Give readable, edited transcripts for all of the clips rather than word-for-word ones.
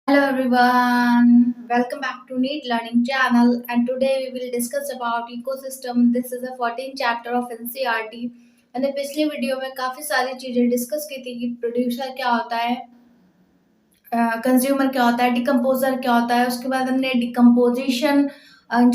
Hello everyone, welcome back to Neat Learning channel and today we will discuss about ecosystem. This is the 14th chapter of NCERT. मैंने पिछली video में काफ़ी सारी चीज़ें discuss की थी कि प्रोड्यूसर क्या होता है, कंज्यूमर क्या होता है, डिकम्पोजर क्या होता है। उसके बाद हमने डिकम्पोजिशन,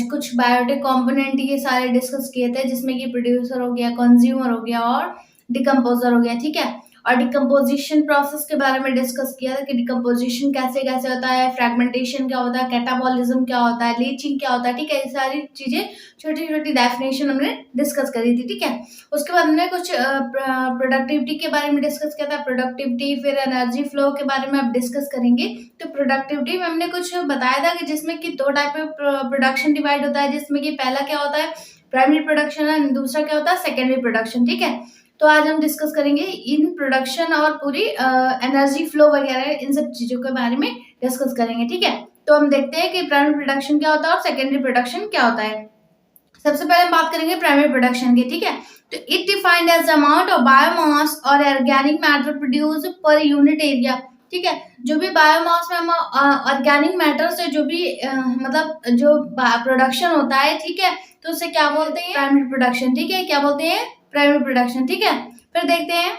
कुछ बायोटिक कंपोनेंट ये सारे डिस्कस किए थे जिसमें कि प्रोड्यूसर हो गया, कंज्यूमर हो गया और डिकम्पोजर हो गया। ठीक है, और डिकम्पोजिशन प्रोसेस के बारे में डिस्कस किया था कि डिकम्पोजिशन कैसे कैसे होता है, फ्रेगमेंटेशन क्या होता है, कैटाबॉलिज्म क्या होता है, लीचिंग क्या होता है। ठीक है, ये सारी चीजें छोटी छोटी डेफिनेशन हमने डिस्कस करी थी। ठीक है, उसके बाद हमने कुछ प्रोडक्टिविटी के बारे में डिस्कस किया था, प्रोडक्टिविटी, फिर एनर्जी फ्लो के बारे में अब डिस्कस करेंगे। तो प्रोडक्टिविटी में हमने कुछ बताया था कि जिसमें कि दो टाइप में प्रोडक्शन डिवाइड होता है, जिसमें कि पहला क्या होता है प्राइमरी प्रोडक्शन है, दूसरा क्या होता है सेकेंडरी प्रोडक्शन। ठीक है, तो आज हम डिस्कस करेंगे इन प्रोडक्शन और पूरी एनर्जी फ्लो वगैरह इन सब चीजों के बारे में डिस्कस करेंगे। ठीक है, तो हम देखते हैं कि प्राइमरी प्रोडक्शन क्या होता है और सेकेंडरी प्रोडक्शन क्या होता है। सबसे पहले हम बात करेंगे प्राइमरी प्रोडक्शन की। ठीक है, तो it defined as amount of biomass और organic matter produce per unit area. ठीक है, जो भी बायोमास में हम ऑर्गेनिक मैटर से जो भी मतलब जो प्रोडक्शन होता है, ठीक है, तो उसे क्या बोलते हैं प्राइमरी प्रोडक्शन। ठीक है, क्या बोलते हैं प्राइमरी प्रोडक्शन। ठीक है, फिर देखते हैं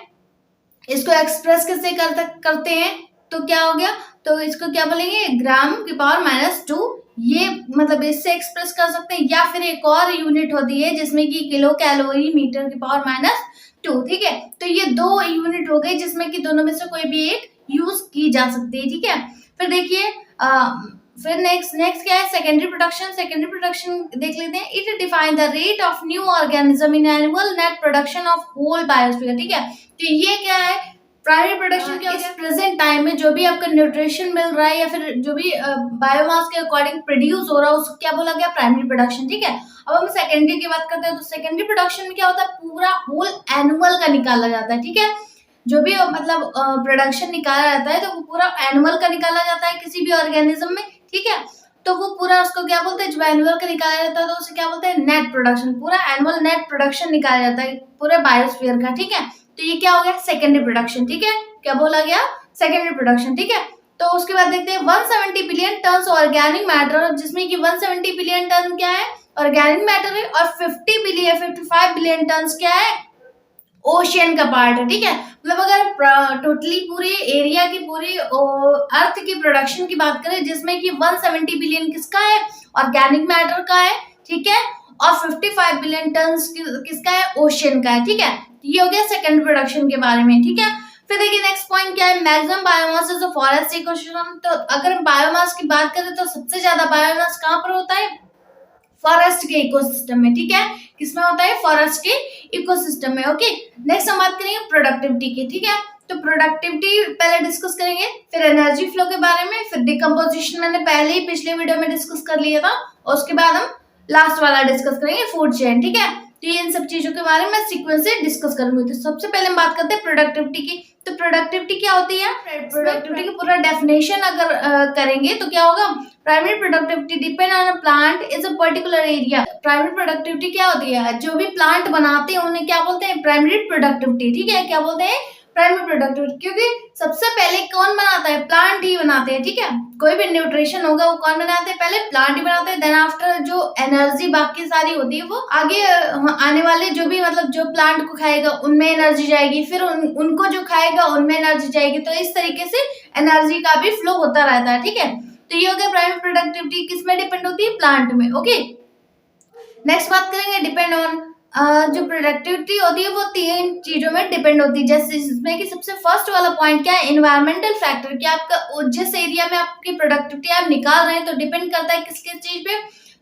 इसको एक्सप्रेस कैसे करते हैं। तो क्या हो गया, तो इसको क्या बोलेंगे ग्राम की पावर -2। ये मतलब इससे एक्सप्रेस कर सकते हैं, या फिर एक और यूनिट होती है जिसमें कि किलो कैलोरी मीटर की पावर -2। ठीक है, तो ये दो यूनिट हो गई जिसमें कि दोनों में से कोई भी एक यूज की जा सकती है। ठीक है, फिर देखिए फिर नेक्स्ट क्या है सेकेंडरी प्रोडक्शन। सेकेंडरी प्रोडक्शन देख लेते हैं। It define the rate of new organism in annual net production of whole biosphere. ठीक है, तो ये क्या है प्राइमरी प्रोडक्शन क्या है, प्रेजेंट टाइम में जो भी आपका न्यूट्रिशन मिल रहा है या फिर जो भी बायोमास के अकॉर्डिंग प्रोड्यूस हो रहा है उसको क्या बोला गया प्राइमरी प्रोडक्शन। ठीक है, अब हम सेकेंडरी की बात करते हैं। तो सेकेंडरी प्रोडक्शन में क्या होता है पूरा होल एनुअल का निकाला जाता है। ठीक है, जो भी मतलब प्रोडक्शन निकाला जाता है तो वो पूरा एनुअल का निकाला जाता है किसी भी ऑर्गेनिज्म में। ठीक है, तो वो पूरा उसको क्या बोलते हैं, जब एनुअल का निकाला जाता है तो उसे क्या बोलते हैं नेट प्रोडक्शन। पूरा एनुअल नेट प्रोडक्शन निकाला जाता है पूरे बायोस्फीयर का। ठीक है, तो ये क्या हो गया सेकेंडरी प्रोडक्शन। ठीक है, क्या बोला गया सेकेंडरी प्रोडक्शन। ठीक है, तो उसके बाद देखते हैं 170 बिलियन टन ऑर्गेनिक मैटर, जिसमें कि 170 बिलियन टन क्या है ऑर्गेनिक मैटर है, और 55 बिलियन टन क्या है ओशियन का पार्ट है। ठीक है, मतलब अगर टोटली पूरे एरिया की पूरी अर्थ की प्रोडक्शन की बात करें जिसमें कि 170 बिलियन किसका है ऑर्गेनिक मैटर का है। ठीक है, और 55 बिलियन टन किसका है ओशियन का है। ठीक है, ये हो गया सेकंड प्रोडक्शन के बारे में। ठीक है, फिर देखिए नेक्स्ट पॉइंट क्या है maximum biomass is forest ecosystem. तो अगर हम बायोमास की बात करें तो सबसे ज्यादा बायोमास कहाँ पर होता है फॉरेस्ट के इकोसिस्टम में। ठीक है, किसमें होता है फॉरेस्ट के इकोसिस्टम में। ओके, नेक्स्ट हम बात करेंगे प्रोडक्टिविटी की। ठीक है, तो प्रोडक्टिविटी पहले डिस्कस करेंगे, फिर एनर्जी फ्लो के बारे में, फिर डिकम्पोजिशन मैंने पहले ही पिछले वीडियो में डिस्कस कर लिया था, और उसके बाद हम लास्ट वाला डिस्कस करेंगे फूड चेन। ठीक है, तो ये इन सब चीजों के बारे में सीक्वेंस से डिस्कस करूंगी। तो सबसे पहले हम बात करते हैं प्रोडक्टिविटी की। तो प्रोडक्टिविटी क्या होती है, प्रोडक्टिविटी की पूरा डेफिनेशन अगर करेंगे तो क्या होगा primary productivity depend on a plant is a particular area. Primary productivity क्या होती है, जो भी प्लांट बनाते हैं उन्हें क्या बोलते हैं प्राइमरी प्रोडक्टिविटी। ठीक है, क्या बोलते हैं प्राइमरी प्रोडक्टिविटी, क्योंकि सबसे पहले कौन बनाता है प्लांट ही बनाते हैं। ठीक है, कोई भी न्यूट्रिशन होगा वो कौन बनाते हैं पहले प्लांट ही बनाते हैं, देन आफ्टर जो एनर्जी बाकी सारी होती है वो आगे आने वाले जो भी मतलब जो प्लांट को खाएगा उनमें एनर्जी जाएगी, फिर उनको जो खाएगा उनमें एनर्जी जाएगी। तो इस तरीके से एनर्जी का भी फ्लो होता रहता है। ठीक है, तो ये हो गया प्राइमरी प्रोडक्टिविटी किस में डिपेंड होती है प्लांट में। ओके, नेक्स्ट बात करेंगे डिपेंड ऑन जो प्रोडक्टिविटी होती है वो तीन चीजों में डिपेंड होती है, जैसे इसमें कि सबसे फर्स्ट वाला पॉइंट क्या है इन्वायरमेंटल फैक्टर, कि आपका जिस एरिया में आपकी प्रोडक्टिविटी आप निकाल रहे हैं तो डिपेंड करता है किस किस चीज पे,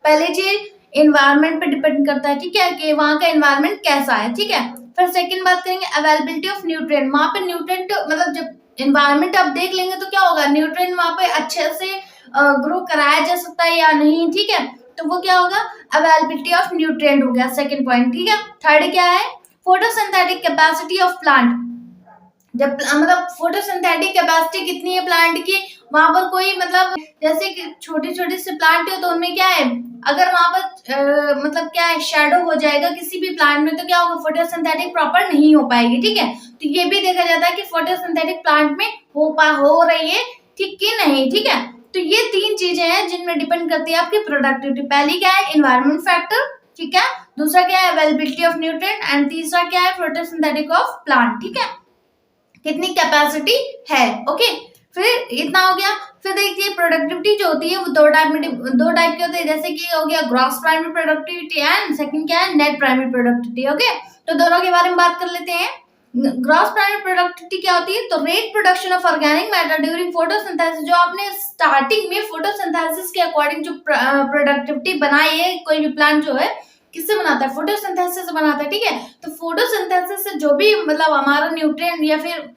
पहले चीज इन्वायरमेंट पे डिपेंड करता है। ठीक है, कि वहाँ का इन्वायरमेंट कैसा है। ठीक है, फिर सेकंड बात करेंगे अवेलेबिलिटी ऑफ न्यूट्रिएंट, वहाँ पे न्यूट्रिएंट मतलब जब इन्वायरमेंट आप देख लेंगे तो क्या होगा न्यूट्रिएंट वहाँ पे अच्छे से ग्रो कराया जा सकता है या नहीं। ठीक है, तो वो क्या होगा अवेलेबिलिटी ऑफ न्यूट्रिएंट हो गया सेकंड पॉइंट। ठीक है, थर्ड क्या है फोटोसिंथेटिक कैपेसिटी ऑफ प्लांट, जब मतलब फोटोसिंथेटिक कैपेसिटी कितनी है प्लांट की, वहां पर कोई मतलब जैसे कि छोटे छोटे से प्लांट है तो उनमें क्या है अगर वहां पर मतलब क्या है शेडो हो जाएगा किसी भी प्लांट में तो क्या होगा फोटोसिंथेटिक प्रॉपर नहीं हो पाएगी। ठीक है, तो ये भी देखा जाता है कि फोटोसिंथेटिक प्लांट में हो रही है ठीक कि नहीं, ठीक है। तो ये 3 चीजें हैं जिनमें डिपेंड करती है आपकी प्रोडक्टिविटी। पहली क्या है, एनवायरमेंट फैक्टर, ठीक है। दूसरा क्या है, अवेलेबिलिटी ऑफ न्यूट्रिएंट, एंड तीसरा क्या है, फोटोसिंथेटिक ऑफ प्लांट, ठीक है, कितनी कैपेसिटी है। ओके, फिर इतना हो गया। फिर देखिए प्रोडक्टिविटी जो होती है वो दो टाइप की होती है, जैसे कि हो गया gross primary productivity and second क्या है, नेट प्राइमरी प्रोडक्टिविटी। ओके, तो दोनों के बारे में बात कर लेते हैं। ग्रॉस प्राइमरी प्रोडक्टिविटी क्या होती है, तो rate production of organic matter during photosynthesis. जो आपने स्टार्टिंग में फोटोसिंथेसिस के अकॉर्डिंग जो प्रोडक्टिविटी बनाई है, कोई भी प्लांट जो है किससे बनाता है, फोटोसिंथेसिस से बनाता है, ठीक है। तो फोटोसिंथेसिस से जो भी मतलब हमारा न्यूट्रिएंट या फिर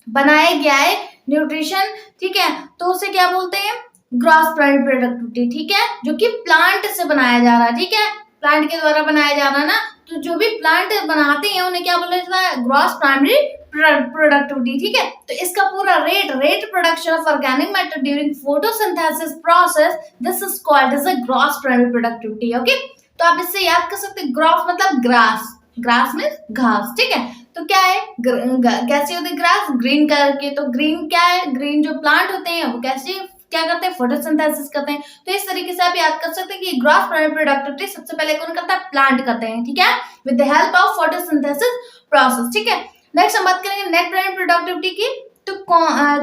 बनाया गया है न्यूट्रिशन, ठीक है, तो उसे क्या बोलते हैं, ग्रॉस प्राइमरी प्रोडक्टिविटी, ठीक है, जो कि प्लांट से बनाया जा रहा है, ठीक है, प्लांट के द्वारा बनाया जा रहा है ना। तो जो भी प्लांट बनाते हैं उन्हें क्या बोला जाता है, ग्रॉस प्राइमरी प्रोडक्टिविटी, ठीक है। तो इसका पूरा rate production of organic matter during photosynthesis process, this is called as a gross primary productivity. Okay, तो आप इससे याद कर सकते हैं, ग्रॉस मतलब ग्रास, ग्रास मीन्स घास, ठीक है। तो क्या है, कैसे होते हैं ग्रास, ग्रीन कलर के। तो ग्रीन क्या है, ग्रीन जो प्लांट होते हैं वो कैसे क्या करते हैं, फोटोसिंथेसिस करते हैं। तो इस तरीके से आप याद कर सकते हैं कि ग्रॉस प्राइमरी प्रोडक्टिविटी सबसे पहले कौन करता है, प्लांट करते हैं, ठीक है, with the help of photosynthesis process, ठीक है। नेक्स्ट हम बात करेंगे नेट प्राइमरी प्रोडक्टिविटी की। तो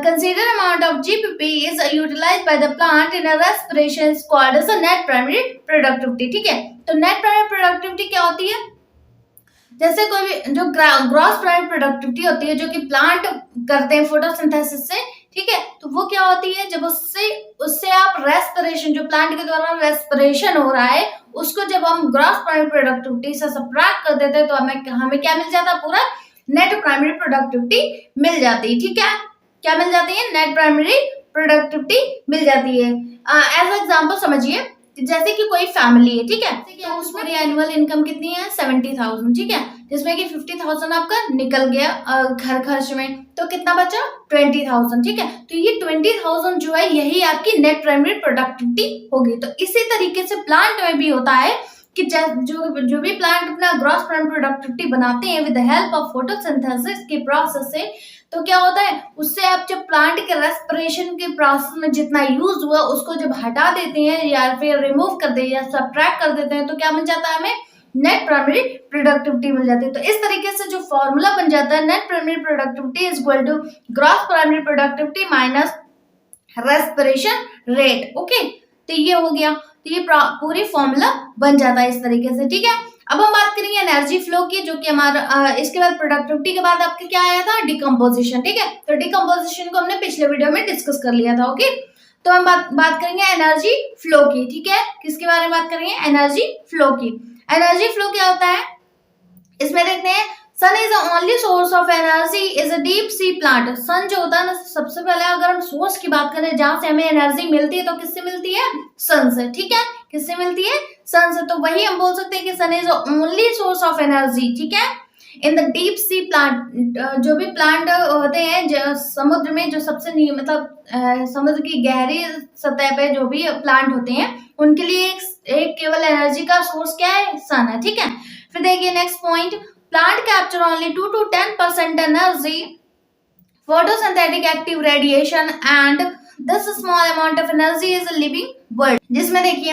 consider amount of GPP is utilized by the plant in a respiration is called as a net primary productivity, ठीक है। तो नेट प्राइमरी प्रोडक्टिविटी क्या होती है, जैसे कोई भी जो ग्रॉस प्राइमरी प्रोडक्टिविटी होती है जो कि प्लांट करते हैं फोटोसिंथेसिस से, ठीक है, तो वो क्या होती है, जब उससे आप रेस्पिरेशन, जो प्लांट के द्वारा रेस्पिरेशन हो रहा है, उसको जब हम ग्रॉस प्राइमरी प्रोडक्टिविटी से सबट्रैक्ट कर देते हैं तो हमें क्या मिल जाता है, पूरा नेट प्राइमरी प्रोडक्टिविटी मिल जाती है, ठीक है। क्या मिल जाती है, नेट प्राइमरी प्रोडक्टिविटी मिल जाती है। एज एग्जाम्पल समझिए, जैसे कि कोई फैमिली है, ठीक है, तो उसमें एनुअल इनकम कितनी है, 70,000, ठीक है, जिसमें कि 50,000 आपका निकल गया घर खर्च में, तो कितना बचा, 20,000, ठीक है। तो ये 20,000 जो है यही आपकी नेट प्राइमरी प्रोडक्टिविटी होगी। तो इसी तरीके से प्लांट में भी होता है कि जो भी प्लांट अपना ग्रॉस प्राइमरी प्रोडक्टिविटी बनाते हैं with the help of photosynthesis के प्रोसेस से, तो क्या होता है, उससे आप जब प्लांट के रेस्पिरेशन के प्रोसेस में जितना यूज हुआ उसको जब हटा देते हैं या फिर रिमूव कर देते हैं या सबट्रैक्ट कर देते हैं, तो क्या मिल जाता है, हमें नेट प्राइमरी प्रोडक्टिविटी मिल जाती है। तो इस तरीके से जो फॉर्मूला बन जाता है, net primary productivity is equal to gross primary productivity minus respiration rate. Okay, तो ये हो गया, तो ये पूरी फॉर्मूला बन जाता है इस तरीके से, ठीक है। अब हम बात करेंगे एनर्जी फ्लो की, जो कि हमारा इसके बाद प्रोडक्टिविटी के बाद आपके क्या आया था, डिकम्पोजिशन, ठीक है। तो डिकम्पोजिशन को हमने पिछले वीडियो में डिस्कस कर लिया था। ओके, तो हम बात करेंगे एनर्जी फ्लो की, ठीक है। किसके बारे में बात करेंगे, एनर्जी फ्लो की। एनर्जी फ्लो क्या होता है, इसमें देखते हैं, sun is the only source of energy is a deep sea plant. Sun जो होता है ना, सबसे पहले अगर हम सोर्स की बात करें जहां से हमें एनर्जी मिलती है, तो किससे मिलती है, सन से, ठीक है, किससे मिलती है, सन से। तो वही हम बोल सकते हैं कि sun is the only source of energy, ठीक है, in the deep sea plant. जो भी प्लांट होते हैं जो समुद्र में, जो सबसे मतलब समुद्र की गहरी सतह पे जो भी प्लांट होते हैं, उनके लिए एक केवल एनर्जी का सोर्स क्या है, सन है, ठीक है। फिर देखिए next point, plant capture only 2 to 10% energy photosynthetic active radiation and this small amount of energy is a living world। जिसमें देखिए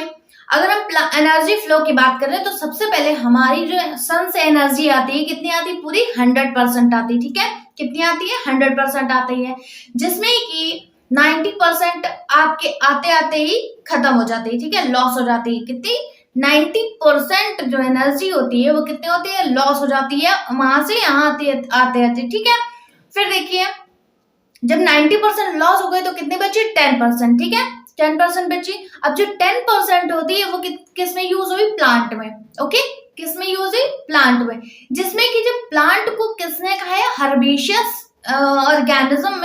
अगर हम एनर्जी फ्लो की बात करें तो सबसे पहले हमारी जो सन से एनर्जी आती है, कितनी आती है, पूरी 100% आती है, ठीक है, कितनी आती है, 100% आती है, जिसमें कि 90% आपके आते आते ही खत्म हो जाती है, ठीक है, लॉस हो जाती है। कितनी, 90% जो एनर्जी होती है वो कितनी होती है, लॉस हो जाती है, वहां से यहाँ आते, ठीक है। फिर देखिए जब 90% लॉस हो गए तो कितने बचे, 10%, ठीक है, 10% बची। अब जो 10% होती है वो किस में यूज हुई, प्लांट में। ओके, किस में यूज हुई, प्लांट में, जिसमें कि जब प्लांट को किसने खाया, हर्बिशियस ऑर्गेनिज्म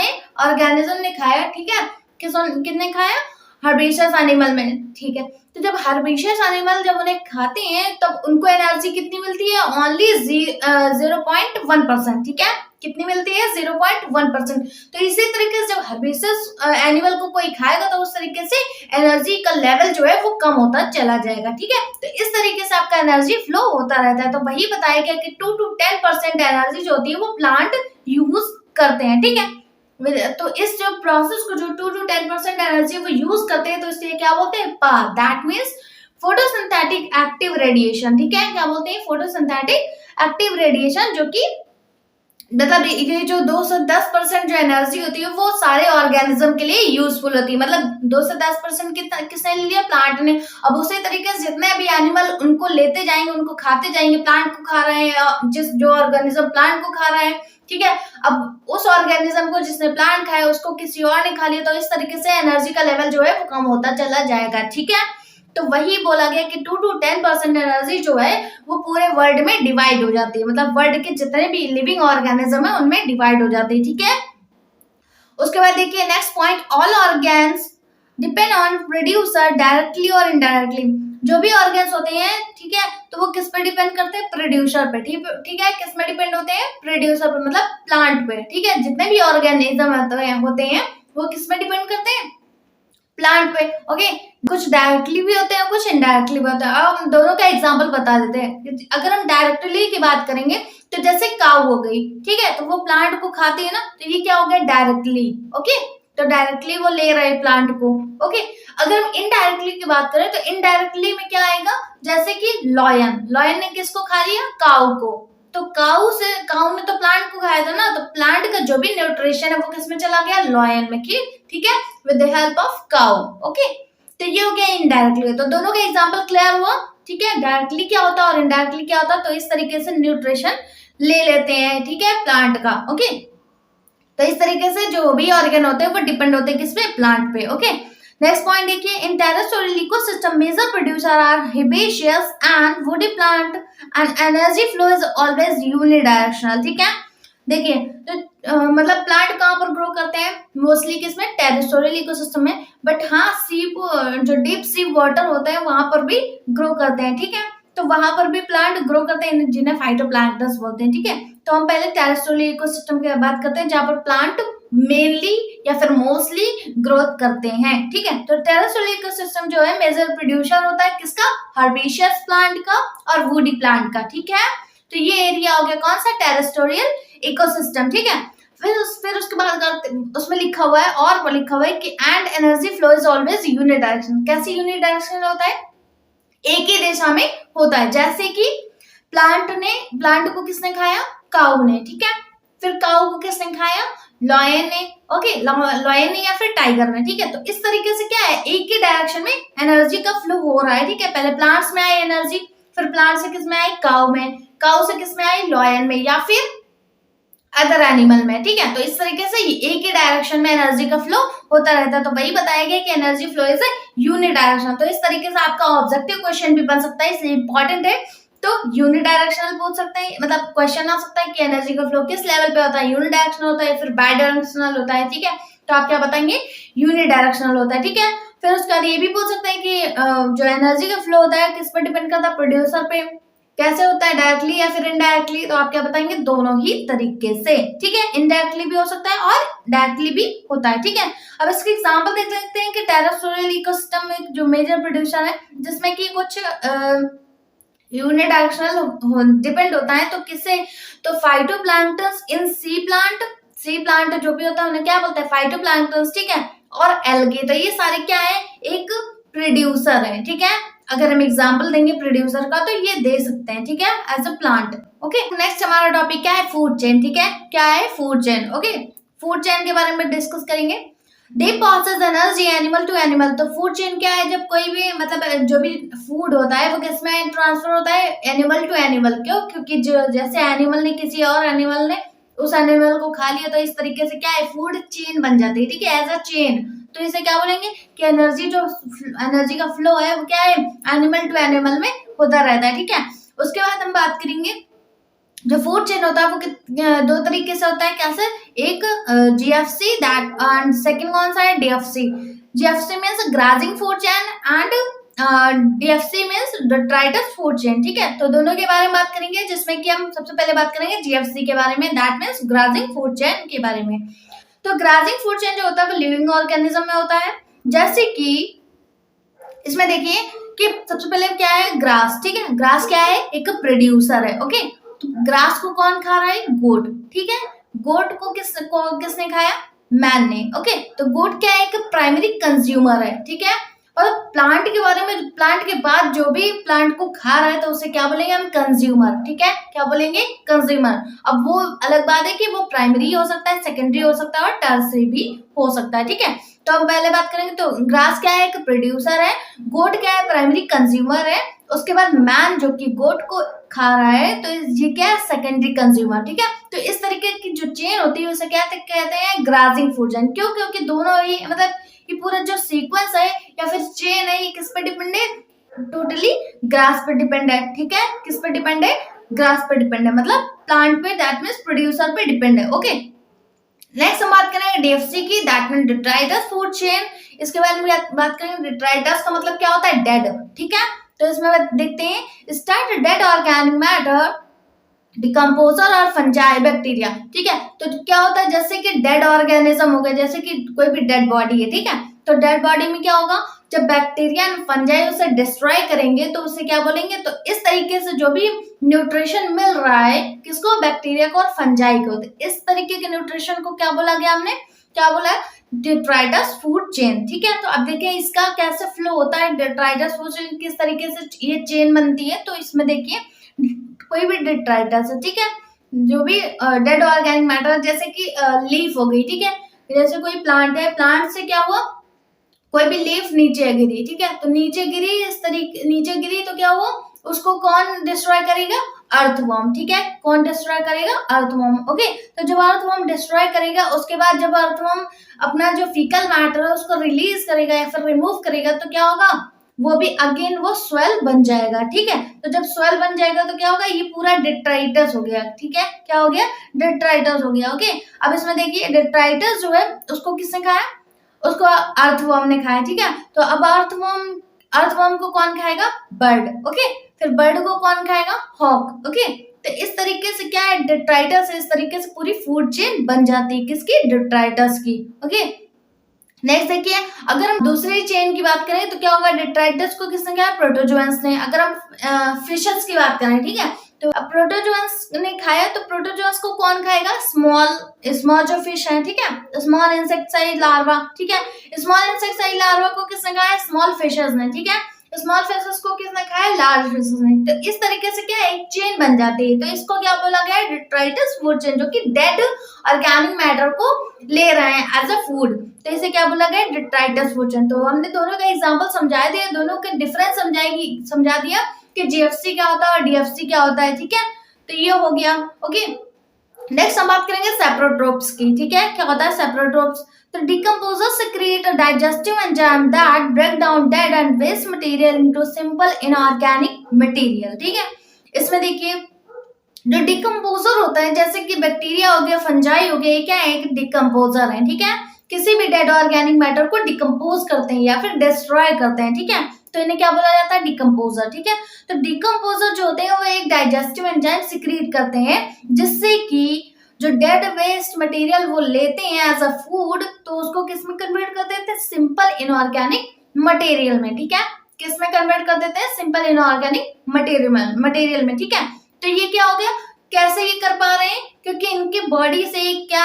ने खाया, ठीक है, किसने खाया, हर्बिशियस एनिमल में, ठीक है। तो जब हर्बिशियस एनिमल जब उन्हें खाते हैं तब उनको एनर्जी कितनी मिलती है, ओनली 0.1%, ठीक है, कितनी मिलती है, 0.1%। तो इसी तरीके से जब हर्बिशियस एनिमल को कोई खाएगा तो उस तरीके से एनर्जी का लेवल जो है वो कम होता चला जाएगा, ठीक है। तो इस तरीके से आपका एनर्जी फ्लो होता रहता है। तो वही बताया गया कि 2 to 10% एनर्जी जो होती है वो प्लांट यूज करते हैं, ठीक है। तो इस जो प्रोसेस को जो 2 to 10% एनर्जी वो यूज करते हैं, तो इसलिए क्या बोलते हैं, power. That means photosynthetic active radiation, ठीक है, क्या बोलते हैं, फोटोसिंथेटिक एक्टिव रेडिएशन, जो कि मतलब ये जो 2 से 10% जो एनर्जी होती है वो सारे ऑर्गेनिज्म के लिए यूजफुल होती है। मतलब 2 से 10% किसने लिया, प्लांट ने। अब उसी तरीके से जितने भी एनिमल उनको लेते जाएंगे, उनको खाते जाएंगे, प्लांट को खा रहे हैं, जिस जो ऑर्गेनिज्म प्लांट को खा रहा है, ठीक है। अब उस ऑर्गेनिज्म को जिसने प्लांट खाया उसको किसी और ने खा लिया, तो इस तरीके से एनर्जी का लेवल जो है वो कम होता चला जाएगा, ठीक है। तो वही बोला गया कि 2 to 10% एनर्जी जो है वो पूरे वर्ल्ड में डिवाइड हो जाती है, मतलब वर्ल्ड के जितने भी लिविंग ऑर्गेनिज्म है उनमें डिवाइड हो जाती है, ठीक है। उसके बाद देखिए next point, all organs depend on producer directly और इनडायरेक्टली। जो भी ऑर्गेन्स होते हैं, ठीक है, तो वो किस पे डिपेंड करते हैं, प्रोड्यूसर पे, ठीक है। किस में डिपेंड होते हैं, प्रोड्यूसर पे, मतलब प्लांट पे, ठीक है। जितने भी ऑर्गेनिज्म होते हैं वो किस में डिपेंड करते हैं, प्लांट पे, ओके। कुछ डायरेक्टली भी होते हैं, कुछ इनडायरेक्टली भी होते हैं। अब हम दोनों का एग्जांपल बता देते हैं। अगर हम डायरेक्टली की बात करेंगे तो जैसे काऊ हो गई, ठीक है, तो वो प्लांट को खाती है ना, तो ये क्या हो गया, डायरेक्टली, ओके। तो डायरेक्टली वो ले रहे हैं प्लांट को, ओके। अगर हम इनडायरेक्टली की बात करें तो इनडायरेक्टली में क्या आएगा, जैसे कि लॉयन ने किसको खा लिया, काऊ को। तो काऊ ने तो प्लांट को खाया था ना, तो प्लांट का जो भी न्यूट्रिशन है वो किस में चला गया, लॉयन में, ठीक है, with the help of cow, okay. तो ये हो गया इनडायरेक्टली। तो दोनों का एग्जांपल क्लियर हुआ, ठीक है। डायरेक्टली क्या होता है और इनडायरेक्टली क्या होता है, तो इस तरीके से न्यूट्रिशन ले लेते हैं, ठीक है, प्लांट का, ओके। तो इस तरीके से जो भी ऑर्गन होते हैं वो डिपेंड होते हैं किस पे, प्लांट पे, ओके। नेक्स्ट पॉइंट देखिए, in terrestrial ecosystem major producer are herbaceous and woody plant and energy flow is always unidirectional, ठीक है। देखिए तो मतलब प्लांट कहाँ पर ग्रो करते हैं, मोस्टली किसमें, टेरेस्ट्रियल इकोसिस्टम में। बट हाँ सीप, जो डीप सी वाटर होता है वहां पर भी ग्रो करते हैं, ठीक है। तो वहां पर भी प्लांट ग्रो करते हैं, जिन्हें फाइटोप्लैंक्टन्स बोलते हैं, ठीक है। तो हम पहले टेरेस्ट्रियल इकोसिस्टम की बात करते हैं, जहां पर प्लांट मेनली या फिर मोस्टली ग्रोथ करते हैं, ठीक है। तो टेरेस्ट्रियल इकोसिस्टम जो है मेजर प्रोड्यूसर होता है किसका, हर्बेशियस प्लांट का और वुडी प्लांट का, ठीक है। तो ये एरिया हो गया कौन सा, टेरेस्ट्रियल इकोसिस्टम, ठीक है। फिर उसके बाद उसमें लिखा हुआ है, और वो लिखा हुआ है कि and energy flow is always unidirectional. कैसे यूनिडायरेक्शनल होता है, एक ही दिशा में होता है। जैसे कि प्लांट को किसने खाया, काऊ ने, ठीक है। फिर काऊ को किसने खाया, लॉयन ने, ओके, लॉयन ने या फिर टाइगर ने, ठीक है। तो इस तरीके से क्या है, एक ही डायरेक्शन में एनर्जी का फ्लो हो रहा है, ठीक है। पहले प्लांट्स में आई एनर्जी, फिर प्लांट से किस में आई, काऊ में, काऊ से किस में आई, लॉयन में, या फिर अदर एनिमल में, ठीक है। तो इस तरीके से एक ही डायरेक्शन में एनर्जी का फ्लो होता रहता है। तो वही बताया गया कि एनर्जी फ्लो इज यूनिडायरेक्शनल। तो इस तरीके से आपका ऑब्जेक्टिव क्वेश्चन भी बन सकता है, इसलिए इंपॉर्टेंट है। तो यूनिडायरेक्शनल पूछ सकते हैं, मतलब क्वेश्चन आ सकता है कि एनर्जी का फ्लो किस लेवल पे होता है, यूनिडायरेक्शनल होता है फिर बायडायरेक्शनल होता है, ठीक है। तो आप क्या बताएंगे, यूनिडायरेक्शनल होता है, ठीक है। फिर उसके बाद ये भी पूछ सकते हैं कि जो एनर्जी का फ्लो होता है किस पर डिपेंड करता है, प्रोड्यूसर पे। कैसे होता है, डायरेक्टली या फिर इनडायरेक्टली, तो आप क्या बताएंगे, दोनों ही तरीके से, ठीक है। इनडायरेक्टली भी हो सकता है और डायरेक्टली भी होता है, ठीक है। अब इसके एग्जांपल देख सकते हैं कि टेरेस्ट्रियल इकोसिस्टम में जो मेजर प्रोड्यूसर है, जिसमें कि कुछ यूनिडायरेक्शनल डिपेंड होता है, तो किससे, तो फाइटोप्लैंक्टन्स इन सी प्लांट जो भी होता है उन्हें क्या बोलते हैं, फाइटोप्लैंक्टन्स, ठीक है। और एल्गे, तो ये सारे क्या है, एक प्रोड्यूसर है, ठीक है। अगर हम एग्जांपल देंगे प्रोड्यूसर का तो ये दे सकते हैं, ठीक है, as a plant, okay. Next हमारा टॉपिक क्या है, फूड चेन, ठीक है। क्या है, food chain, okay. Food chain के बारे में डिस्कस करेंगे। They passes energy animal to animal. तो फूड चेन क्या है, जब कोई भी मतलब जो भी फूड होता है वो किसमें ट्रांसफर होता है, एनिमल टू एनिमल। क्यों, क्योंकि जो जैसे एनिमल ने किसी और एनिमल ने उस एनिमल को खा लिया, तो इस तरीके से क्या है, फूड चेन बन जाती है, ठीक है, एज अ चेन। तो इसे क्या बोलेंगे कि एनर्जी का फ्लो है वो क्या है, एनिमल टू एनिमल में होता रहता है, ठीक है। उसके बाद हम बात करेंगे जो फूड चेन होता है वो दो तरीके से होता है, कैसे, एक जीएफसी दैट एंड सेकंड कौन सा है, DFC. GFC means grazing food chain and DFC means detritus food chain, ठीक है। तो दोनों के बारे में बात करेंगे, जिसमें कि हम सबसे पहले बात करेंगे जीएफसी के बारे में, that means grazing food chain के बारे में। तो ग्राजिंग फूड चेन जो होता है वो लिविंग ऑर्गेनिज्म में होता है, जैसे कि इसमें देखिए कि सबसे पहले क्या है, ग्रास, ठीक है। ग्रास क्या है, एक प्रोड्यूसर है, ओके। तो ग्रास को कौन खा रहा है, गोट, ठीक है। गोट को किसने खाया, मैन ने। ओके, तो गोट क्या है, एक प्राइमरी कंज्यूमर है, ठीक है। और प्लांट के बारे में, प्लांट के बाद जो भी प्लांट को खा रहा है तो उसे क्या बोलेंगे हम, कंज्यूमर, ठीक है, क्या बोलेंगे, कंज्यूमर। अब वो अलग बात है कि वो प्राइमरी हो सकता है, सेकेंडरी हो सकता है और टर्सरी भी हो सकता है, ठीक है। तो हम पहले बात करेंगे, तो ग्रास क्या है, एक प्रोड्यूसर है, गोट क्या है, प्राइमरी कंज्यूमर है, उसके बाद मैन जो कि गोट को खा रहा है, तो ये क्या है, सेकेंडरी कंज्यूमर, ठीक है। तो इस तरीके की जो चेन होती है उसे क्या कहते हैं, ग्राजिंग फूड चेन। क्यों, क्योंकि दोनों ही मतलब ये पूरा जो सीक्वेंस है या फिर चेन है, ये किस पे डिपेंड है, टोटली ग्रास पे डिपेंड है, ठीक है। किस पे डिपेंड है, ग्रास पे डिपेंड है, मतलब प्लांट पे, दैट मीन्स प्रोड्यूसर पे डिपेंड है। ओके, नेक्स्ट हम बात करेंगे डीएफसी की, that mean detritus food chain. इसके बारे में बात करेंगे, डिट्राइटस का मतलब क्या होता है, डेड, ठीक है। तो इसमें देखते हैं, start dead organic matter, decomposer और फंजाई बैक्टीरिया, ठीक है। तो क्या होता है, जैसे कि डेड ऑर्गेनिज्म हो गया, जैसे कि कोई भी डेड बॉडी है, ठीक है, तो डेड बॉडी में क्या होगा, जब बैक्टीरिया एंड फंजाई उसे डिस्ट्रॉय करेंगे तो उसे क्या बोलेंगे, तो इस तरीके से जो भी न्यूट्रिशन मिल रहा है किसको, बैक्टीरिया को और फंजाई को, तो इस तरीके के न्यूट्रिशन को क्या बोला गया हमने, क्या बोला, डिट्राइटस फूड चेन, ठीक है। तो अब देखिए इसका कैसे फ्लो होता है, डिट्राइटस फूड चेन किस तरीके से ये चेन बनती है। तो इसमें देखिए कोई भी डिट्राइटस है, ठीक है, जो भी डेड ऑर्गेनिक मैटर, जैसे कि लीफ हो गई, ठीक है, जैसे कोई प्लांट है, प्लांट से क्या हुआ, कोई भी लीफ नीचे गिरी, ठीक है, तो नीचे गिरी, इस तरीके नीचे गिरी तो क्या हुआ, उसको कौन डिस्ट्रॉय करेगा, अर्थवर्म, ठीक है, कौन डिस्ट्रॉय करेगा, अर्थवर्म। ओके, तो जब अर्थवर्म डिस्ट्रॉय करेगा, उसके बाद जब अर्थवर्म अपना जो फीकल मैटर है उसको रिलीज करेगा या फिर रिमूव करेगा, तो क्या होगा, वो भी अगेन वो स्वेल बन जाएगा, ठीक है। तो जब स्वेल बन जाएगा तो क्या होगा, ये पूरा डिट्राइटस हो गया, ठीक है, क्या हो गया, डिट्राइटस हो गया। ओके, अब इसमें देखिए डिट्राइटस जो है उसको किसने खाया, उसको अर्थवर्म ने खाया, ठीक है। तो अब अर्थवर्म को कौन खाएगा, बर्ड, ओके, फिर बर्ड को कौन खाएगा, हॉक, ओके। तो इस तरीके से क्या है, डिट्राइटस, इस तरीके से पूरी फूड चेन बन जाती है, किसकी, डिट्राइटस की। ओके, नेक्स्ट देखिए, अगर हम दूसरी चेन की बात करें तो क्या होगा, डिट्राइटस को किसने खाया, प्रोटोजोअन्स ने। अगर हम फिशेस की बात करें, ठीक है, तो अब प्रोटोजोअन्स ने खाया, तो प्रोटोजोअन्स को कौन खाएगा, स्मॉल जो फिश है, ठीक है, स्मॉल इंसेक्टाइड लार्वा, ठीक है, स्मॉल इंसेक्टाइड लार्वा को किसने खाया, स्मॉल फिशेस ने, ठीक है, स्मॉल फिशेस को किसने खाया, लार्ज फिशेस ने। तो इस तरीके से क्या है, एक चेन बन जाती है। तो इसको क्या बोला गया है, डिट्राइटस फूड चेन, जो कि डेड ऑर्गेनिक मैटर को ले रहे हैं एज अ फूड, तो इसे क्या बोला गया, डिट्राइटस फूड चेन। तो हमने दोनों का एग्जांपल समझा दिया, दोनों का डिफरेंस समझा दिया कि जीएफसी क्या होता है और डीएफसी क्या होता है, ठीक है। तो ये हो गया। ओके, नेक्स्ट हम बात करेंगे सेप्रोट्रोप्स की, ठीक है, क्या होता है सेप्रोट्रोप्स। तो decomposers create a digestive enzyme that break down dead and waste material into simple inorganic material, ठीक है। इसमें देखिए जो डिकम्पोजर होता है, जैसे कि बैक्टीरिया हो गया, फंजाई हो गया, ये क्या है, एक डिकम्पोजर है, ठीक है, किसी भी डेड ऑर्गेनिक मैटर को डिकम्पोज करते हैं या फिर डिस्ट्रॉय करते हैं, ठीक है, तो इन्हें क्या बोला जाता है, डिकम्पोजर, ठीक है। तो डिकम्पोजर जो होते हैं वो एक डाइजेस्टिव एंजाइम सिक्रीट करते हैं, जिससे कि जो डेड वेस्ट मटेरियल वो लेते हैं एज अ फूड, तो उसको किस में कन्वर्ट कर देते हैं, सिंपल इनऑर्गेनिक मटेरियल में, ठीक है, किस में कन्वर्ट कर देते हैं, सिंपल इनऑर्गेनिक मटेरियल में, ठीक है। तो ये क्या हो गया, कैसे ये कर पा रहे हैं, क्योंकि इनकी बॉडी से क्या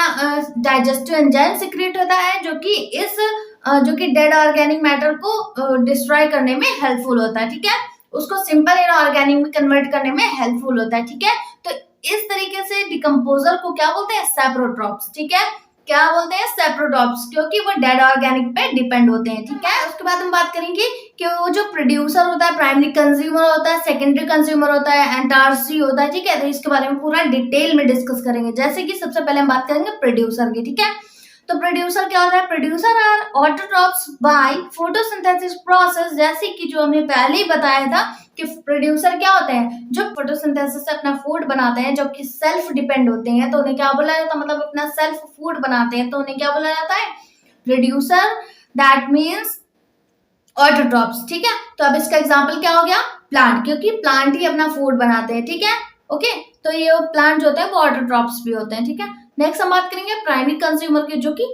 डाइजेस्टिव एंजाइम सिक्रेट होता है, जो कि डेड ऑर्गेनिक मैटर को डिस्ट्रॉय करने में हेल्पफुल होता है, ठीक है, उसको सिंपल इनऑर्गेनिक में कन्वर्ट करने में हेल्पफुल होता है, ठीक है। तो इस तरीके से डिकम्पोजर को क्या बोलते हैं, सेप्रोट्रॉप्स, ठीक है, क्या बोलते हैं, सेप्रोट्रॉप्स, क्योंकि वो डेड ऑर्गेनिक पे डिपेंड होते हैं, ठीक है। उसके बाद हम बात करेंगे कि वो जो प्रोड्यूसर होता है, प्राइमरी कंज्यूमर होता है, सेकेंडरी कंज्यूमर होता है एंड टर्शियरी होता है, ठीक है। तो इसके बारे में पूरा डिटेल में डिस्कस करेंगे। जैसे कि सबसे पहले हम बात करेंगे प्रोड्यूसर की, ठीक है। तो प्रोड्यूसर क्या होता है, producer are autotrophs by photosynthesis process, जैसे कि जो हमने पहले ही बताया था कि प्रोड्यूसर क्या होते हैं, जो फोटोसिंथेसिस से अपना फूड बनाते हैं, जो कि सेल्फ डिपेंड होते हैं, तो उन्हें क्या बोला जाता है, मतलब अपना सेल्फ फूड बनाते हैं, तो उन्हें क्या बोला जाता है, प्रोड्यूसर, दैट मीन्स ऑटोट्रॉप्स, ठीक है। तो अब इसका एग्जांपल क्या हो गया, प्लांट, क्योंकि प्लांट ही अपना फूड बनाते हैं, ठीक है। ओके, तो ये प्लांट जो होते हैं वो ऑटोट्रॉप्स भी होते हैं, ठीक है। नेक्स्ट हम बात करेंगे प्राइमरी कंज्यूमर के, जो कि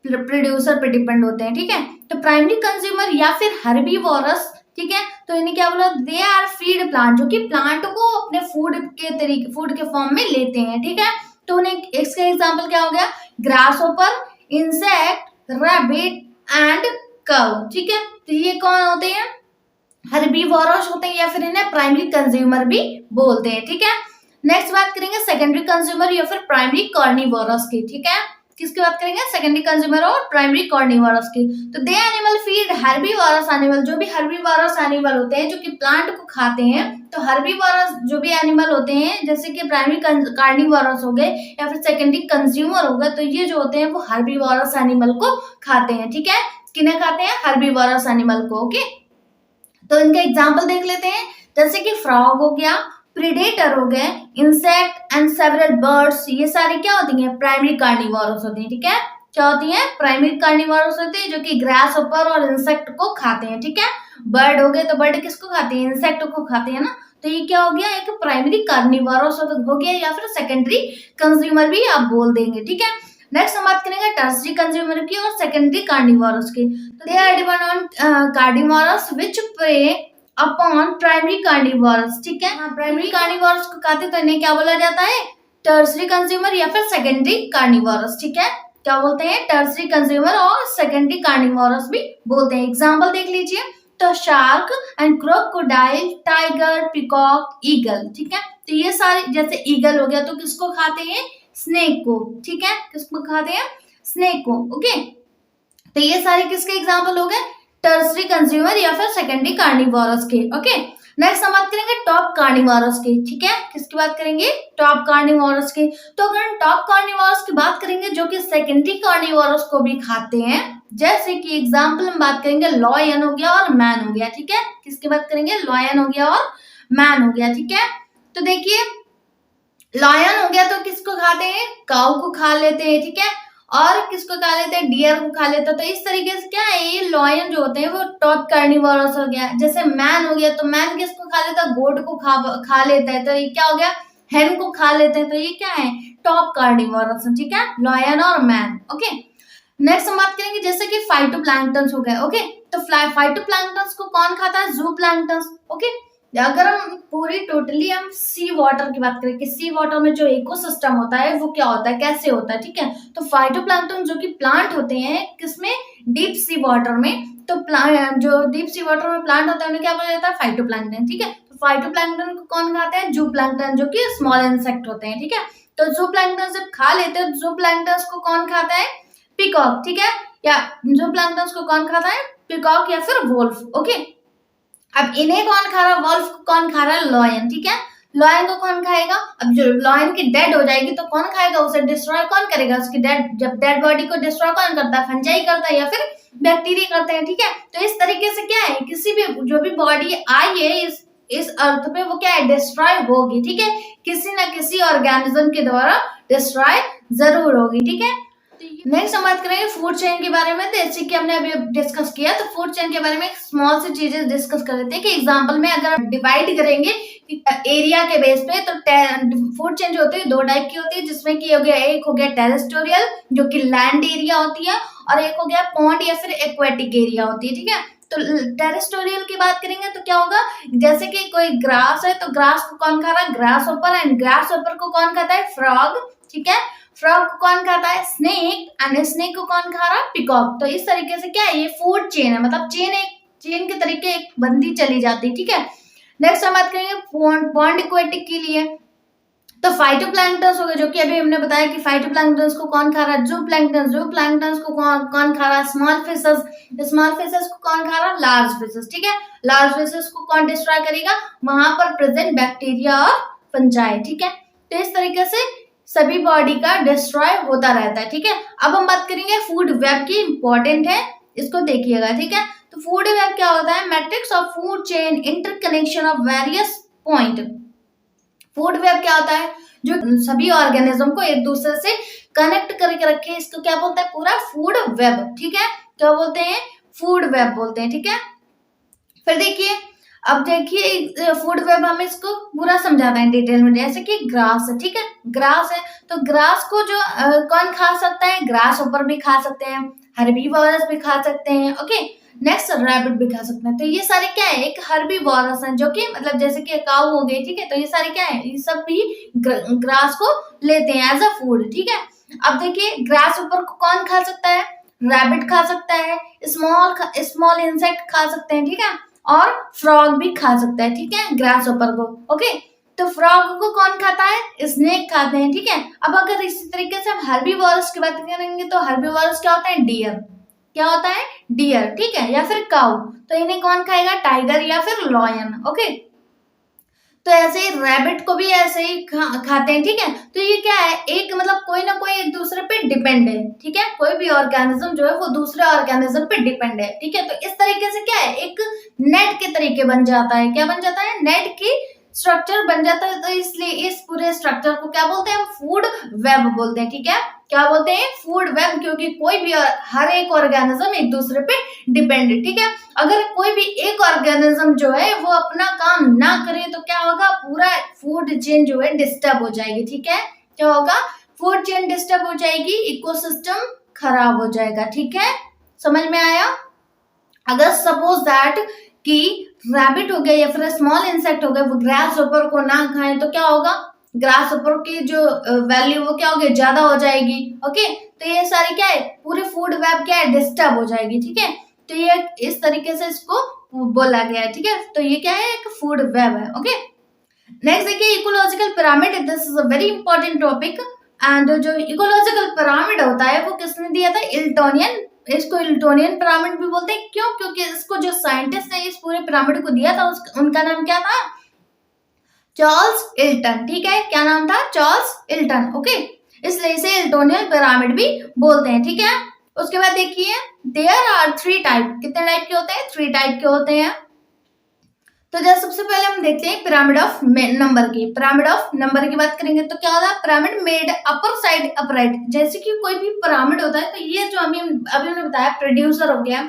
प्रोड्यूसर पे डिपेंड होते हैं, ठीक है। तो प्राइमरी कंज्यूमर या फिर हर्बीवोरस, ठीक है, तो इन्हें क्या बोला, दे आर फीड प्लांट, जो कि प्लांट को अपने फूड के फॉर्म में लेते हैं, ठीक है। तो उन्हें इसका एग्जांपल क्या हो गया, grass hopper, insect, rabbit and cow. ठीक है, तो ये कौन होते हैं? हर्बीवोरस होते हैं या फिर इन्हें प्राइमरी कंज्यूमर भी बोलते हैं। ठीक है, नेक्स्ट बात करेंगे सेकेंडरी कंज्यूमर या फिर प्राइमरी कार्निवोरस की। ठीक है, किसकी बात करेंगे? सेकेंडरी कंज्यूमर और प्राइमरी कार्निवोरस की। तो दे एनिमल फीड हर्बीवोरस एनिमल, जो भी हर्बीवोरस एनिमल होते हैं जो कि प्लांट को खाते हैं, तो हर्बीवोरस जो भी एनिमल होते हैं जैसे कि प्राइमरी कार्निवोरस हो गए या फिर सेकेंडरी कंज्यूमर हो गए, तो ये जो होते हैं वो हर्बीवोरस एनिमल को खाते हैं। ठीक है, किन्हें खाते हैं? हर्बीवोरस एनिमल को। ओके, तो इनके एग्जाम्पल देख लेते हैं, जैसे कि फ्रॉग हो गया, प्रीडेटर हो गए, इंसेक्ट एंड सेवरल बर्ड्स, ये सारी क्या होती हैं? प्राइमरी कार्निवोरस होती हैं। ठीक है, क्या होती हैं? प्राइमरी कार्निवोरस होती है जो कि ग्रास होपर और इंसेक्ट को खाते हैं। ठीक है, बर्ड हो गए तो बर्ड किसको खाते हैं? इंसेक्ट को खाते हैं ना, तो ये क्या हो गया? एक प्राइमरी कार्निवोरस हो गया या फिर सेकेंडरी कंज्यूमर भी आप बोल देंगे। ठीक है, नेक्स्ट हम बात करेंगे टर्सरी कंज्यूमर की और सेकेंडरी कार्निवोरस की। तो they are depend on carnivores which prey upon primary carnivores. ठीक है, प्राइमरी कार्निवोरस को खाते तो इन्हें क्या बोला जाता है? टर्सरी कंज्यूमर या फिर सेकेंडरी कार्निवोरस। ठीक है, क्या बोलते हैं? टर्सरी कंज्यूमर और सेकेंडरी कार्निवोरस भी बोलते हैं। एग्जाम्पल देख लीजिए, तो shark and crocodile, tiger, peacock, eagle. ठीक है, तो ये सारे, जैसे ईगल हो गया तो किसको खाते हैं? स्नेक को। ठीक है, किसको खाते हैं? स्नेक को। ओके, तो ये सारे किसके एग्जाम्पल हो गए? टर्सरी कंज्यूमर या फिर सेकेंडरी कार्निवोरस के। ओके, नेक्स्ट हम बात करेंगे टॉप कार्निवोरस की। ठीक है, किसकी बात करेंगे? टॉप कार्निवोरस की। तो अगर हम टॉप कार्निवोरस की बात करेंगे जो कि सेकेंडरी कार्निवोरस को भी खाते हैं, जैसे कि एग्जाम्पल हम बात करेंगे लॉयन हो गया और मैन हो गया। ठीक है, किसकी बात करेंगे? लॉयन हो गया और मैन हो गया। ठीक है, तो देखिए लॉयन हो गया तो किसको खाते हैं? काऊ को खा लेते हैं। ठीक है, और किसको खा लेते हैं? डियर को खा लेते हैं। तो इस तरीके से क्या है, ये लॉयन जो होते हैं वो टॉप कार्निवोरस हो गया। जैसे मैन हो गया तो मैन किसको खा लेता है? गोट को खा लेता है, तो ये क्या हो गया? हेन को खा लेते हैं, तो ये क्या है? Top carnivorous. ठीक है, लॉयन और मैन। ओके, नेक्स्ट हम बात करेंगे जैसे कि फाइटोप्लैंक्टन हो गए। ओके, तो फाइटोप्लैंक्टन को कौन खाता है? ज़ूप्लैंक्टन। ओके, अगर हम पूरी टोटली हम सी वाटर की बात करें कि सी वाटर में जो इकोसिस्टम होता है वो क्या होता है, कैसे होता है। ठीक है, तो फाइटोप्लैंक्टन जो कि प्लांट होते हैं किसमें? डीप सी वाटर में। तो प्लांट जो डीप सी वाटर में प्लांट होता है उन्हें क्या बोला जाता है? फाइटोप्लैंक्टन। ठीक है, तो फाइटोप्लैंक्टन को कौन खाता है? ज़ूप्लैंक्टन, जो कि स्मॉल इंसेक्ट होते हैं। ठीक है, तो ज़ूप्लैंक्टन जब खा लेते हैं, ज़ूप्लैंक्टन को कौन खाता है? पिकॉक। ठीक है, या ज़ूप्लैंक्टन को कौन खाता है? पिकॉक या फिर वोल्फ। ओके, अब इन्हें कौन खा रहा है? वॉल्फ को कौन खा रहा है? लॉयन। ठीक है, लॉयन को कौन खाएगा? अब जो लॉयन की डेड हो जाएगी तो कौन खाएगा? उसे डिस्ट्रॉय कौन करेगा? उसकी डेड, जब डेड बॉडी को डिस्ट्रॉय कौन करता है? फंजाई करता है या फिर बैक्टीरिया करते हैं। ठीक है, तो इस तरीके से क्या है, किसी भी जो भी बॉडी आई है इस अर्थ पे वो क्या है? डिस्ट्रॉय होगी। ठीक है, किसी ना किसी ऑर्गेनिज्म के द्वारा डिस्ट्रॉय जरूर होगी। ठीक है, नेक्स्ट हम बात करेंगे फूड चेन के बारे में। जैसे कि हमने अभी डिस्कस किया, तो फूड चेन के बारे में स्मॉल सी चीजें डिस्कस कर लेते हैं कि एग्जांपल में अगर हम डिवाइड करेंगे एरिया के बेस पे, तो फूड चेन जो होती है दो टाइप की होती है, जिसमें कि हो गया, एक हो गया टेरेस्टोरियल जो कि लैंड एरिया होती है, और एक हो गया पॉन्ड या फिर एक्वेटिक एरिया होती है। ठीक है, तो टेरेस्टोरियल की बात करेंगे तो क्या होगा, जैसे कि कोई ग्रास है तो ग्रास को कौन खा रहा है? Grass hopper, and grass hopper को कौन खाता है? फ्रॉग। ठीक है, फ्रॉग को कौन खाता है? स्नेक, एंड स्नेक को कौन खा रहा है? पिकॉक। तो इस तरीके से क्या है, ये फूड चेन है, मतलब चेन के तरीके एक बंदी चली जाती है। ठीक है, नेक्स्ट हम बात करेंगे पॉन्ड एक्वेटिक के लिए। तो फाइटोप्लैंक्टन्स हो गए, जो कि अभी हमने बताया कि फाइटोप्लैंक्टन्स को कौन खा रहा है? ज़ूप्लैंक्टन्स को कौन खा रहा है? स्मॉल फिशेस को कौन खा रहा है? Large fishes. ठीक है, लार्ज फिशेस को कौन डिस्ट्रॉय करेगा? वहां पर प्रेजेंट बैक्टीरिया और फंजाई। ठीक है, तो इस तरीके से सभी बॉडी का डिस्ट्रॉय होता रहता है। ठीक है, अब हम बात करेंगे फूड वेब की, इंपॉर्टेंट है, इसको देखिएगा। ठीक है, तो फूड वेब क्या होता है? Matrix of food chain, interconnection of various point. Food web क्या होता है? जो सभी ऑर्गेनिज्म को एक दूसरे से कनेक्ट करके रखे, इसको क्या बोलते हैं? पूरा फूड वेब। ठीक है, क्या बोलते हैं? फूड वेब बोलते हैं। ठीक है, फिर देखिए, अब देखिए फूड वेब हम इसको पूरा समझाते हैं डिटेल में। जैसे कि ग्रास है। ठीक है, ग्रास है तो ग्रास को जो कौन खा सकता है? ग्रास ऊपर भी खा सकते हैं, हर्बीवोरस भी खा सकते हैं। ओके, नेक्स्ट रैबिट भी खा सकते हैं। तो ये सारे क्या है? एक हर्बीवोरस है, जो कि मतलब जैसे कि काऊ हो गई। ठीक है, तो ये सारे क्या है? ये सब भी ग्रास को लेते हैं एज अ फूड। ठीक है, अब देखिए ग्रास ऊपर को कौन खा सकता है, रैबिट खा सकता है, स्मॉल इंसेक्ट खा सकते हैं, ठीक है, और फ्रॉग भी खा सकता है, ठीक है, ग्रास ऊपर को। ओके, तो फ्रॉग को कौन खाता है, स्नेक खाते हैं, ठीक है। अब अगर इसी तरीके से हम हर्बीवोरस की बात करेंगे तो हर्बीवोरस क्या होता है, डियर, क्या होता है, डियर, ठीक है, या फिर काऊ। तो इन्हें कौन खाएगा, टाइगर या फिर लॉयन। ओके, तो ऐसे ही रैबिट को भी ऐसे ही खाते हैं, ठीक है। तो ये क्या है, एक मतलब कोई ना कोई एक दूसरे पे डिपेंड है, ठीक है, कोई भी ऑर्गेनिज्म जो है वो दूसरे ऑर्गेनिज्म पे डिपेंड है, ठीक है। तो इस तरीके से क्या है, एक नेट के तरीके बन जाता है, क्या बन जाता है, नेट की स्ट्रक्चर बन जाता है। तो इसलिए इस पूरे स्ट्रक्चर को क्या बोलते हैं, हम फूड वेब बोलते हैं, ठीक है, क्या बोलते हैं, फूड वेब, क्योंकि कोई भी हर एक ऑर्गेनिज्म एक दूसरे पे डिपेंड है, ठीक है। अगर कोई भी एक ऑर्गेनिज्म जो है वो अपना काम ना करे तो क्या होगा, पूरा फूड चेन जो है डिस्टर्ब हो जाएगी, ठीक है, क्या होगा, फूड चेन डिस्टर्ब हो जाएगी, इकोसिस्टम खराब हो जाएगा, ठीक है, समझ में आया। अगर सपोज दैट कि रैबिट हो गया या फिर स्मॉल इंसेक्ट हो गया वो ग्रास ऊपर को ना खाएं तो क्या होगा, ग्रास ऊपर की जो वैल्यू वो क्या होगी, ज्यादा हो जाएगी। ओके, तो ये सारी क्या है, पूरी फूड वेब क्या है, डिस्टर्ब हो जाएगी, ठीक है। तो ये इस तरीके से इसको बोला गया है, ठीक है। तो ये क्या है, एक फूड वेब है। ओके, नेक्स्ट देखिए ecological pyramid, this is a very important topic. And जो इकोलॉजिकल पिरामिड होता है वो किसने दिया था, इल्टोनियन, इसको इल्टोनियन पिरामिड भी बोलते हैं। क्यों, क्योंकि इसको जो साइंटिस्ट ने इस पूरे पिरामिड को दिया था उनका नाम क्या था, चार्ल्स इल्टन, ठीक है, क्या नाम था, चार्ल्स इल्टन। ओके, इसलिए इसे इल्टोनियन पिरामिड भी बोलते हैं, ठीक है। उसके बाद देखिए देयर आर 3 टाइप, कितने टाइप के होते हैं, 3 टाइप के होते हैं। तो जैसे सबसे पहले हम देखते हैं पिरामिड ऑफ नंबर की, पिरामिड ऑफ नंबर की बात करेंगे तो क्या होता है, pyramid made upper side upright. जैसे कि कोई भी पिरामिड होता है तो ये जो अभी हमने बताया, प्रोड्यूसर हो गया,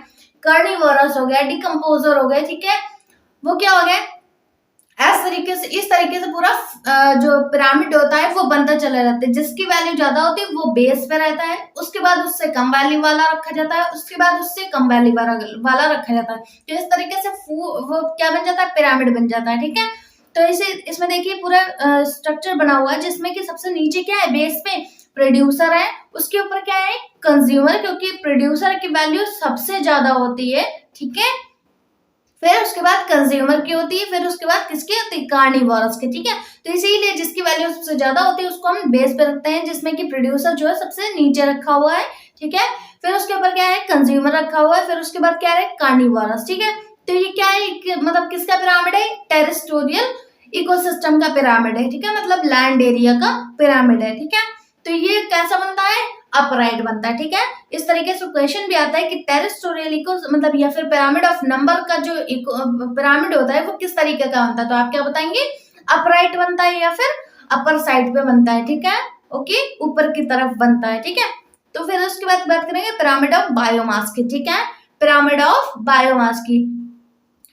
कार्निवोरस हो गया, डिकम्पोजर हो गया, ठीक है, वो क्या हो गया, इस तरीके से पूरा जो पिरामिड होता है वो बनता चला जाता है। जिसकी वैल्यू ज्यादा होती है वो बेस पे रहता है, उसके बाद उससे कम वैल्यू वाला रखा जाता है, उसके बाद उससे कम वैल्यू वाला रखा जाता है। तो इस तरीके से वो क्या बन जाता है, पिरामिड बन जाता है, ठीक है। तो इसे इसमें देखिए पूरा स्ट्रक्चर बना हुआ है जिसमें कि सबसे नीचे क्या है, बेस पे प्रोड्यूसर है, उसके ऊपर क्या है, कंज्यूमर, क्योंकि प्रोड्यूसर की वैल्यू सबसे ज्यादा होती है, ठीक है। फिर उसके बाद कंज्यूमर की होती है, फिर उसके बाद किसकी होती है, कार्निवोरस की, ठीक है। तो इसीलिए जिसकी वैल्यू सबसे ज्यादा होती है उसको हम बेस पे रखते हैं, जिसमें कि प्रोड्यूसर जो है सबसे नीचे रखा हुआ है, ठीक है। फिर उसके ऊपर क्या है, कंज्यूमर रखा हुआ है, फिर उसके बाद क्या है, कार्निवोरस, ठीक है। तो ये क्या है, मतलब किसका पिरामिड है, टेरेस्ट्रियल इकोसिस्टम का पिरामिड है, ठीक है, मतलब लैंड एरिया का पिरामिड है, ठीक है। तो ये कैसा बनता है, अपराइट बनता है, ठीक है। इस तरीके से क्वेश्चन भी आता है कि टेरेस्ट्रियल इको मतलब या फिर पिरामिड ऑफ नंबर का जो पिरामिड होता है वो किस तरीके का बनता है, तो आप क्या बताएंगे, अपराइट बनता है या फिर अपर साइड पे बनता है, ठीक है, ओके, ऊपर की तरफ बनता है, ठीक है। तो फिर उसके बाद बात करेंगे पिरामिड ऑफ बायोमास की, ठीक है, पिरामिड ऑफ बायोमास की।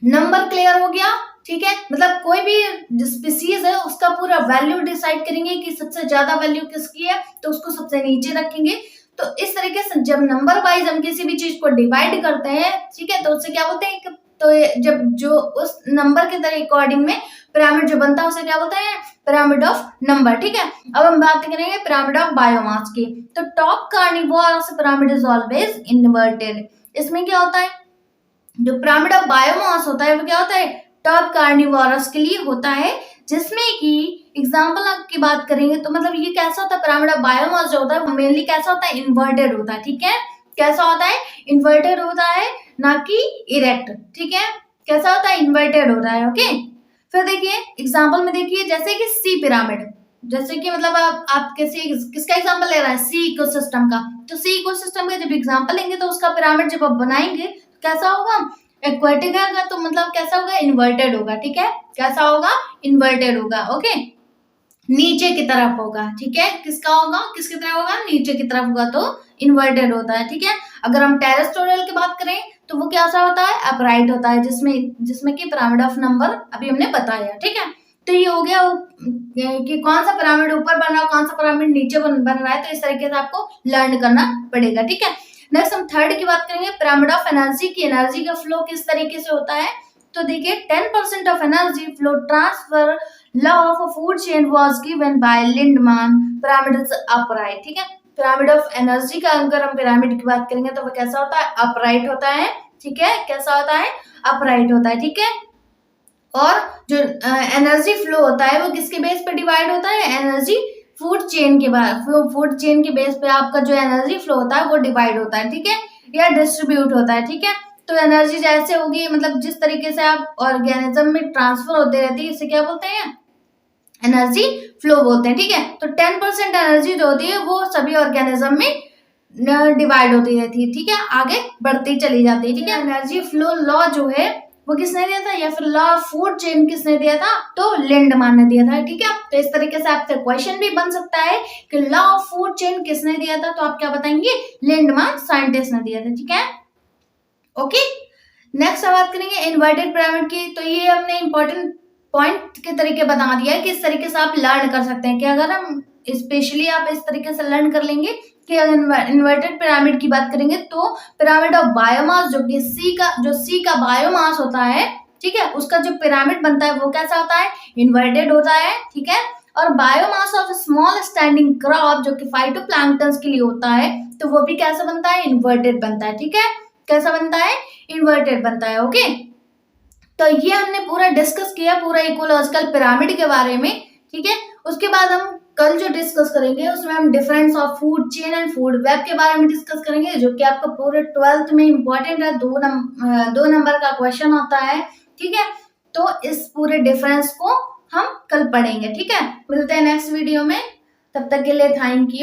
नंबर क्लियर हो गया, ठीक है, मतलब कोई भी स्पीसीज है उसका पूरा वैल्यू डिसाइड करेंगे कि सबसे ज्यादा वैल्यू किसकी है तो उसको सबसे नीचे रखेंगे। तो इस तरीके से जब नंबर वाइज हम किसी भी चीज को डिवाइड करते हैं, ठीक है, तो उससे क्या बोलते हैं, तो जब जो उस नंबर के तरह अकॉर्डिंग में पिरामिड जो बनता है उसे क्या बोलते हैं, पिरामिड ऑफ नंबर, ठीक है। अब हम बात करेंगे पिरामिड ऑफ बायोमास की। तो top carnivorous pyramid is always inverted. इसमें क्या होता है, जो पिरामिड ऑफ बायोमास होता है वो क्या होता है, टॉप कार्निवोरस के लिए होता है, जिसमें कि एग्जांपल की बात करेंगे तो मतलब ये कैसा होता है, पिरामिड ऑफ बायोमास जो होता है वो मेनली कैसा होता है, इन्वर्टेड होता है, ठीक है, कैसा होता है, इन्वर्टेड होता है, ना कि इरेक्ट, ठीक है, कैसा होता है, इन्वर्टेड होता है। ओके, फिर देखिए एग्जाम्पल में देखिए जैसे कि सी पिरामिड, जैसे कि मतलब आप किसका एग्जाम्पल ले रहा है, सी इकोसिस्टम का। तो सी इकोसिस्टम का जब एग्जाम्पल लेंगे तो उसका पिरामिड जब आप बनाएंगे कैसा होगा, एक्वेटिक है तो मतलब कैसा होगा, इन्वर्टेड होगा, ठीक है, कैसा होगा, इन्वर्टेड होगा। ओके, नीचे की तरफ होगा, ठीक है, किसका होगा, किसकी तरफ होगा, नीचे की तरफ होगा, तो इन्वर्टेड होता है, ठीक है। अगर हम टेरेस्ट्रियल की बात करें तो वो कैसा होता है, अपराइट होता है, जिसमें कि पिरामिड ऑफ नंबर अभी हमने बताया, ठीक है। तो ये हो गया कि कौन सा पिरामिड ऊपर बन रहा है, कौन सा पिरामिड नीचे बन रहा है, तो इस तरीके से आपको लर्न करना पड़ेगा, ठीक है। नेक्स्ट हम थर्ड की बात करेंगे, पिरामिड ऑफ एनर्जी की। एनर्जी का फ्लो किस तरीके से होता है, तो देखिए 10% of energy flow transfer law of food chain was given by Lindeman, pyramid is upright, ठीक है। पिरामिड ऑफ एनर्जी का अगर हम पिरामिड की बात करेंगे तो वो कैसा होता है, अपराइट होता है, ठीक है, कैसा होता है, अपराइट होता है, ठीक है। और जो एनर्जी फ्लो होता है वो किसके बेस पे डिवाइड होता है, एनर्जी फूड चेन के बाद, फूड चेन के बेस पे आपका जो एनर्जी फ्लो होता है वो डिवाइड होता है, ठीक है, या डिस्ट्रीब्यूट होता है, ठीक है। तो एनर्जी जैसे होगी, मतलब जिस तरीके से आप ऑर्गेनिज्म में ट्रांसफर होते रहती है, इसे क्या बोलते हैं, एनर्जी फ्लो बोलते हैं, ठीक है। तो 10% एनर्जी जो होती है वो सभी ऑर्गेनिज्म में डिवाइड होती रहती है, ठीक है, आगे बढ़ती चली जाती है, ठीक है। एनर्जी फ्लो लॉ जो है वो किसने दिया था, या फिर लॉ ऑफ फूड चेन किसने दिया था, तो लिंडमान ने दिया था, ठीक है। तो इस तरीके से आपसे क्वेश्चन भी बन सकता है कि लॉ ऑफ फूड चेन किसने दिया था, तो आप क्या बताएंगे, लिंडमान साइंटिस्ट ने दिया था, ठीक है, ओके। नेक्स्ट हम बात करेंगे इन्वर्टेड पिरामिड की। तो ये हमने इंपॉर्टेंट पॉइंट के तरीके बता दिया है कि इस तरीके से आप लर्न कर सकते हैं कि अगर हम स्पेशली आप इस तरीके से लर्न कर लेंगे कि अगर इन्वर्टेड पिरामिड की बात करेंगे तो पिरामिड ऑफ बायोमास, जो कि सी का बायोमास होता है, ठीक है, उसका जो पिरामिड बनता है वो कैसा होता है, इन्वर्टेड होता है, ठीक है। और biomass of small standing crop जो कि फाइटोप्लैंक्टन्स के लिए होता है, तो वो भी कैसा बनता है, इन्वर्टेड बनता है, ठीक है, कैसा बनता है, इन्वर्टेड बनता है, ओके। तो ये हमने पूरा डिस्कस किया पूरा इकोलॉजिकल पिरामिड के बारे में, ठीक है। उसके बाद हम कल जो डिस्कस करेंगे उसमें हम difference of food chain and food web के बारे में डिस्कस करेंगे, जो कि आपका पूरे 12th में इंपॉर्टेंट है, 2 नंबर का क्वेश्चन होता है, ठीक है। तो इस पूरे डिफरेंस को हम कल पढ़ेंगे, ठीक है। मिलते हैं नेक्स्ट वीडियो में, तब तक के लिए थैंक यू।